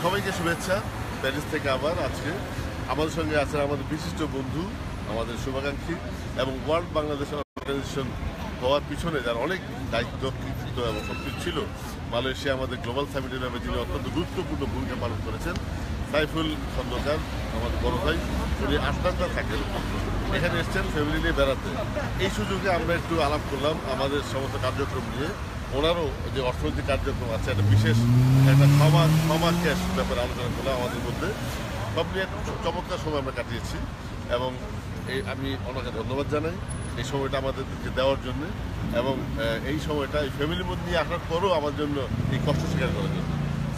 সবাইকে শুভেচ্ছা প্যারিস থেকে আবার আজকে আমাদের সঙ্গে আছেন আমাদের বিশিষ্ট বন্ধু, আমাদের শুভাকাঙ্ক্ষী এবং ওয়ার্ল্ড বাংলাদেশ অর্গানাইজেশন হওয়ার পিছনে যার অনেক দায়িত্ব কৃতিত্ব এবং সবকিছু ছিল। মালয়েশিয়া আমাদের গ্লোবাল সামিটের নামে যিনি অত্যন্ত গুরুত্বপূর্ণ ভূমিকা পালন করেছেন, সাইফুল খন্দকার আমাদের বড় ভাই, উনি আটলান্টা থাকেন, এখানে এসছেন ফ্যামিলি নিয়ে বেড়াতে। এই সুযোগে আমরা একটু আলাপ করলাম আমাদের সমস্ত কার্যক্রম নিয়ে। ওনারও যে অর্থনৈতিক কার্যক্রম আছে, একটা বিশেষ একটা ক্ষমা ক্যাশ ব্যাপারে আলোচনা করলাম আমাদের মধ্যে। সব নিয়ে চমৎকার সময় আমরা কাটিয়েছি এবং আমি ওনাকে ধন্যবাদ জানাই এই সময়টা আমাদেরকে দেওয়ার জন্য এবং এই সময়টা এই ফ্যামিলির মধ্যে নিয়ে আসার পরও আমার জন্য এই কষ্ট স্বীকার করার জন্য।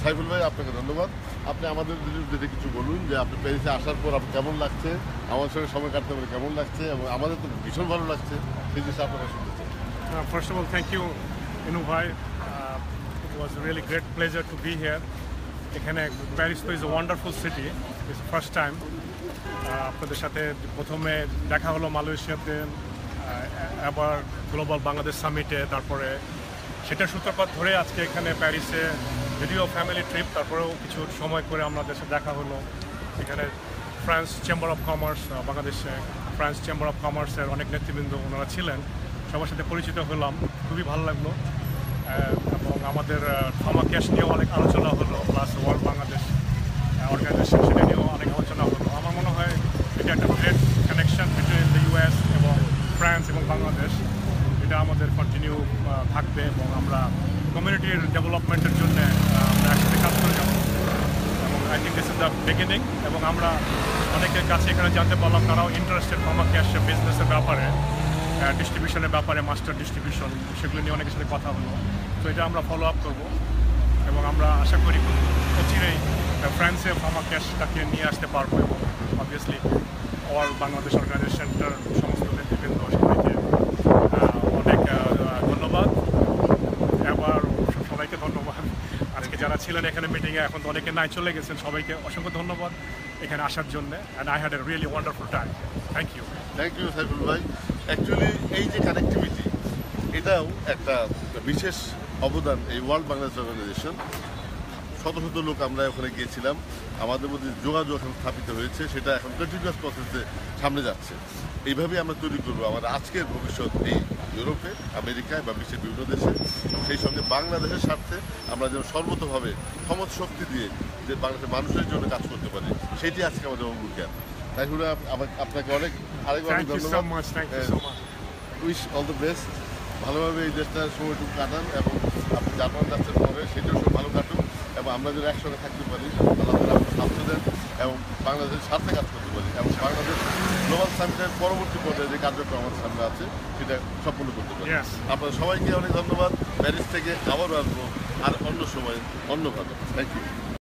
সাইফুল ভাই, আপনাকে ধন্যবাদ। আপনি আমাদের যদি কিছু বলুন যে আপনি প্যারিসে আসার পর আপনার কেমন লাগছে, আমাদের সঙ্গে সময় কাটতে পারে কেমন লাগছে, এবং আমাদের তো ভীষণ ভালো লাগছে, সেই জিনিসটা আপনারা শুনতে চাই। First of all, thank you, Inu bhai. It was a really great pleasure to be here. এখানে প্যারিস তো is a wonderful city, its first time আপনাদের সাথে প্রথমে দেখা হলো মালয়েশিয়াতে, আবার গ্লোবাল বাংলাদেশ সামিটে, তারপরে সেটার সূত্রপাত ধরে আজকে এখানে প্যারিসে যদিও ফ্যামিলি ট্রিপ, তারপরেও কিছু সময় করে আমাদের সাথে দেখা হলো। এখানে ফ্রান্স চেম্বার অফ কমার্স, বাংলাদেশে ফ্রান্স চেম্বার অফ কমার্সের অনেক নেতৃবৃন্দ ওনারা ছিলেন, সবার সাথে পরিচিত হলাম, খুবই ভালো লাগলো। এবং আমাদের ক্ষমা ক্যাশ নিয়েও অনেক আলোচনা হলো, প্লাস ওয়ার্ল্ড বাংলাদেশ অর্গানাইজেশন সেটা নিয়েও অনেক আলোচনা হলো। আমার মনে হয় এটা একটা great connection between the US এবং ফ্রান্স এবং বাংলাদেশ, এটা আমাদের কন্টিনিউ থাকবে এবং আমরা কমিউনিটির ডেভেলপমেন্টের জন্য আমরা একসাথে কাজ করে যাবো। এবং I think this is the beginning. এবং আমরা অনেকের কাছে এখানে জানতে পারলাম তারাও ইন্টারেস্টেড ক্ষমা ক্যাশ বিজনেসের ব্যাপারে, ডিস্ট্রিবিউশনের ব্যাপারে, মাস্টার ডিস্ট্রিবিউশন, সেগুলো নিয়ে অনেকের সাথে কথা হলো। তো এটা আমরা ফলো আপ করবো এবং আমরা আশা করি অচিরেই ফ্রান্সে ক্ষমা ক্যাশটাকে নিয়ে আসতে পারবো। এবং অবভিয়াসলি ওয়ার্ল্ড বাংলাদেশ অর্গানাইজেশনটার সমস্ত নেতৃবৃন্দ সবাইকে অনেক ধন্যবাদ। এবার সবাইকে ধন্যবাদ আজকে যারা ছিলেন এখানে মিটিংয়ে, এখন তো অনেকে নাই চলে গেছেন, সবাইকে অসংখ্য ধন্যবাদ এখানে আসার জন্য। And I had a really wonderful time. Thank you Saiful ভাই। অ্যাকচুয়ালি এই যে কানেক্টিভিটি, এটাও একটা বিশেষ অবদান এই ওয়ার্ল্ড বাংলাদেশ অর্গানাইজেশন। শত শত লোক আমরা ওখানে গিয়েছিলাম, আমাদের মধ্যে যোগাযোগ এখন স্থাপিত হয়েছে, সেটা এখন কন্টিনিউয়াস প্রসেসে সামনে যাচ্ছে। এইভাবেই আমরা তৈরি করবো আমাদের আজকের ভবিষ্যৎ এই ইউরোপে, আমেরিকায় বা বিশ্বের বিভিন্ন দেশে। সেই সঙ্গে বাংলাদেশের স্বার্থে আমরা যেন সর্বতভাবে ক্ষমতা শক্তি দিয়ে যে বাংলাদেশের মানুষের জন্য কাজ করতে পারি, সেটি আজকে আমাদের অঙ্গীকার। তাই হলে আপনাকে আরেকবার ধন্যবাদ। Wish all the best. ভালোভাবে এই দেশটার সময়টুকু কাটান এবং আপনি জাপান যাচ্ছেন পরে সেটাও সব ভালো কাটুন এবং আমরা যদি একসঙ্গে থাকতে পারি, আল্লাহ আপনার সাহায্য দেন এবং বাংলাদেশের স্বার্থে কাজ করতে পারি এবং বাংলাদেশ গ্লোবাল সামিটের পরবর্তী পর্যায়ে যে কার্যক্রম আমাদের সামনে আছে সেটা সম্পূর্ণ করতে পারি। আপনাদের সবাইকে অনেক ধন্যবাদ। প্যারিস থেকে আবারও আসবো আর অন্য সময় অন্যভাবে। Thank you.